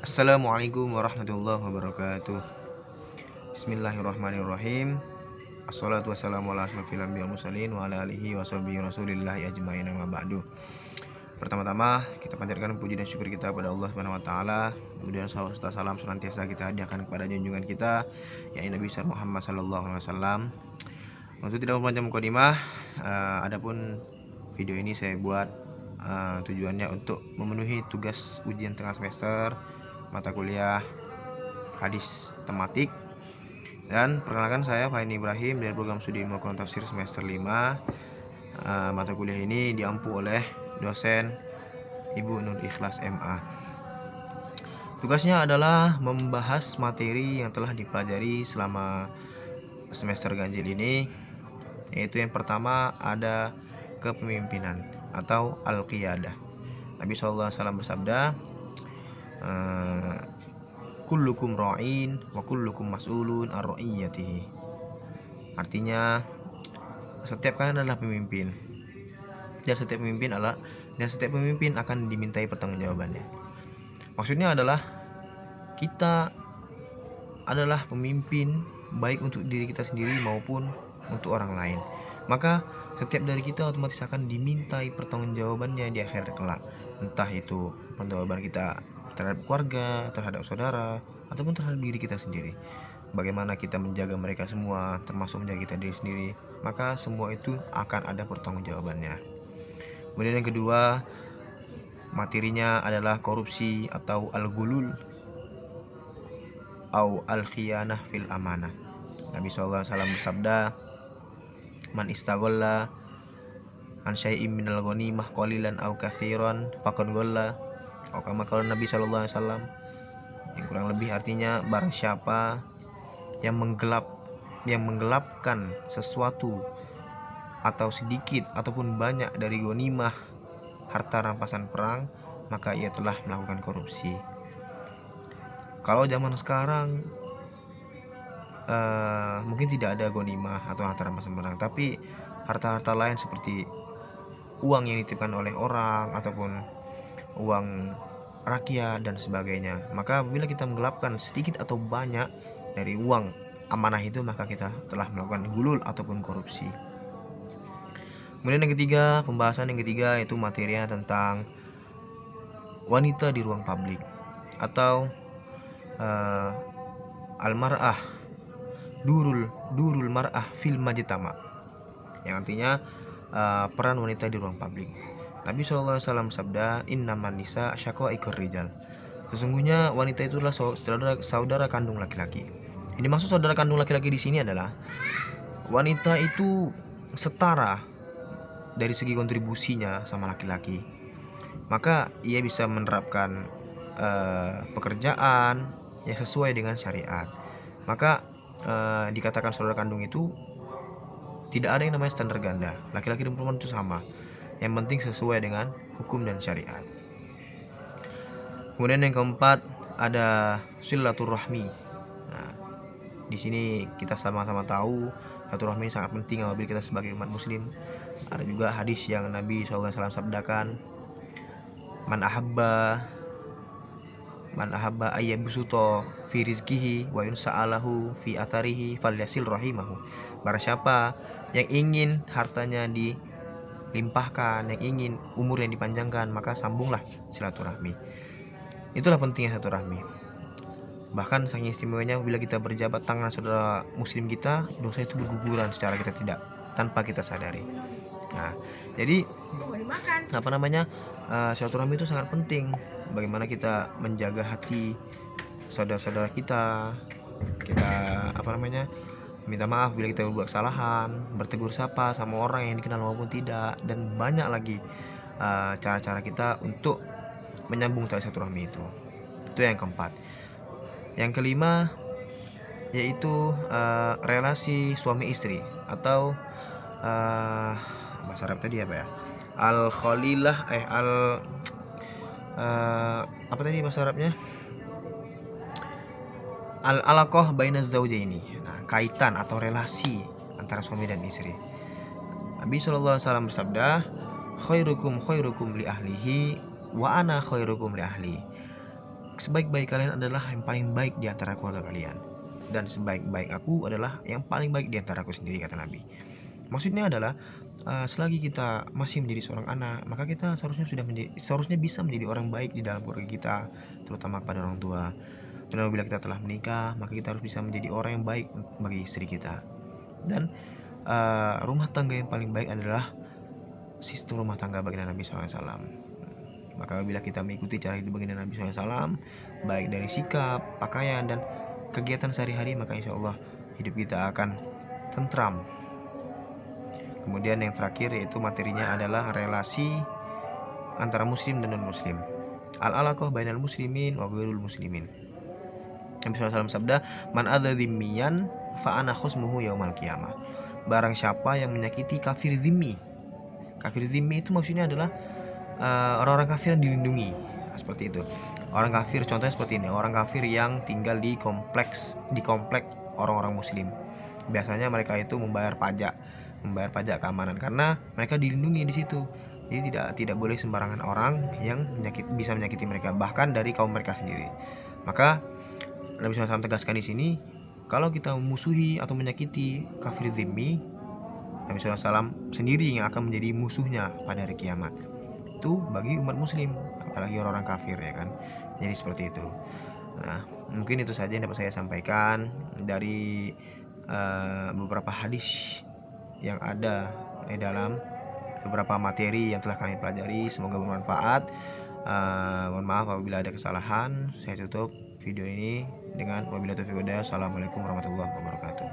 Assalamualaikum warahmatullahi wabarakatuh. Bismillahirrahmanirrahim. Assalatu wassalamu ala asyrofil anbiya'i wal mursalin wa ala alihi wa sahbihi rasulillahi ajmain amma ba'du. Pertama-tama kita panjatkan puji dan syukur kita kepada Allah Subhanahu wa taala. Kemudian salawat serta salam senantiasa kita hadiahkan kepada junjungan kita yaitu Nabi Muhammad sallallahu alaihi wasallam. Untuk tidak mempanjang mukadimah, adapun video ini saya buat tujuannya untuk memenuhi tugas ujian tengah semester mata kuliah hadis tematik. Dan perkenalkan, saya Faini Ibrahim dari program studi ilmu Al-Quran Tafsir semester 5. Mata kuliah ini diampu oleh dosen Ibu Nur Ikhlas MA. Tugasnya adalah membahas materi yang telah dipelajari selama semester ganjil ini, yaitu yang pertama ada kepemimpinan atau al-qiyadah. Nabi SAW bersabda, kullukum ra'in wa kullukum mas'ulun ar ra'iyatihi. Artinya setiap kalian adalah pemimpin dan setiap pemimpin akan dimintai pertanggungjawabannya. Maksudnya adalah kita adalah pemimpin baik untuk diri kita sendiri maupun untuk orang lain. Maka setiap dari kita otomatis akan dimintai pertanggungjawabannya di akhirat kelak. Entah itu pertanggungjawaban kita terhadap keluarga, terhadap saudara, ataupun terhadap diri kita sendiri. Bagaimana kita menjaga mereka semua, termasuk menjaga kita diri sendiri, maka semua itu akan ada pertanggungjawabannya. Kemudian yang kedua, materinya adalah korupsi atau al-ghulul atau al-khiyanah fil amanah. Nabi SAW bersabda, man istaghalla an syai'in minal ghanimah qalilan aw katsiran faqad ghalla. Atau kama qala Nabi sallallahu alaihi wasallam, yang kurang lebih artinya barang siapa yang menggelapkan sesuatu atau sedikit ataupun banyak dari ghanimah, harta rampasan perang, maka ia telah melakukan korupsi. Kalau zaman sekarang mungkin tidak ada ghanimah atau harta rampasan perang, tapi harta-harta lain seperti uang yang dititipkan oleh orang ataupun uang rakyat dan sebagainya. Maka apabila kita menggelapkan sedikit atau banyak dari uang amanah itu, maka kita telah melakukan gulul ataupun korupsi. Kemudian pembahasan yang ketiga yaitu materinya tentang wanita di ruang publik atau al-mar'ah durul mar'ah fil majtama, yang artinya peran wanita di ruang publik. Nabi SAW bersabda, innaman nisa syaqaiqur rijal. Sesungguhnya wanita itulah saudara kandung laki-laki. Ini maksud saudara kandung laki-laki di sini adalah wanita itu setara dari segi kontribusinya sama laki-laki. Maka ia bisa menerapkan pekerjaan yang sesuai dengan syariat. Maka dikatakan saudara kandung itu tidak ada yang namanya standar ganda. Laki-laki dan perempuan itu sama. Yang penting sesuai dengan hukum dan syariat. Kemudian yang keempat ada silaturahmi. Nah, di sini kita sama-sama tahu silaturahmi sangat penting apabila kita sebagai umat muslim. Ada juga hadis yang Nabi SAW sabdakan, man ahabba ayyabsuta fi rizqihi wa yunsa'alahu fi atharihi falyasil rahimahu. Barang siapa yang ingin hartanya dilimpahkan, yang ingin umur yang dipanjangkan, maka sambunglah silaturahmi. Itulah pentingnya silaturahmi. Bahkan saking istimewanya bila kita berjabat tangan saudara muslim kita, dosa itu berguguran secara tanpa kita sadari. Nah, jadi silaturahmi itu sangat penting. Bagaimana kita menjaga hati saudara-saudara kita minta maaf bila kita berbuat kesalahan, bertegur sapa sama orang yang dikenal maupun tidak, dan banyak lagi cara-cara kita untuk menyambung tali silaturahmi itu. Itu yang keempat. Yang kelima yaitu relasi suami istri atau bahasa Arab tadi apa ya? Al-khalilah apa tadi bahasa Arabnya? Al-alaqah bainaz zawjaini. Nah, kaitan atau relasi antara suami dan istri. Nabi SAW bersabda, khairukum li ahlihi wa ana khairukum li ahli. sebaik-baik kalian adalah yang paling baik di antara keluarga kalian, dan sebaik-baik aku adalah yang paling baik di antara aku sendiri, kata Nabi. Maksudnya adalah selagi kita masih menjadi seorang anak, maka kita seharusnya bisa menjadi orang baik di dalam keluarga kita, terutama kepada orang tua. Dan apabila kita telah menikah, maka kita harus bisa menjadi orang yang baik bagi istri kita. Dan rumah tangga yang paling baik adalah sistem rumah tangga baginda Nabi SAW. Maka bila kita mengikuti cara hidup baginda Nabi SAW, baik dari sikap, pakaian, dan kegiatan sehari-hari, maka insya Allah hidup kita akan tentram. Kemudian yang terakhir yaitu materinya adalah relasi antara muslim dan non muslim. Al-alaqah bainal muslimin wa ghairul muslimin. Nabi SAW sabda, man adza dzimmiyan fa ana khusmuhu yaumal qiyamah. Barang siapa yang menyakiti kafir dzimmi. Kafir dzimmi itu maksudnya adalah orang-orang kafir yang dilindungi. Seperti itu. Orang kafir contohnya seperti ini, orang kafir yang tinggal di komplek orang-orang muslim. Biasanya mereka itu membayar pajak keamanan karena mereka dilindungi di situ. Jadi tidak boleh sembarangan orang yang bisa menyakiti mereka, bahkan dari kaum mereka sendiri. Maka Nabi SAW tegaskan di sini, kalau kita memusuhi atau menyakiti kafir dzimmi, Nabi SAW sendiri yang akan menjadi musuhnya pada hari kiamat. Itu bagi umat muslim, apalagi orang-orang kafir, ya kan. Jadi seperti itu. Nah, mungkin itu saja yang dapat saya sampaikan dari beberapa hadis yang ada di dalam beberapa materi yang telah kami pelajari. Semoga bermanfaat. Mohon maaf apabila ada kesalahan. Saya tutup video ini dengan wabillahi taufiq wal hidayah. Assalamualaikum warahmatullahi wabarakatuh.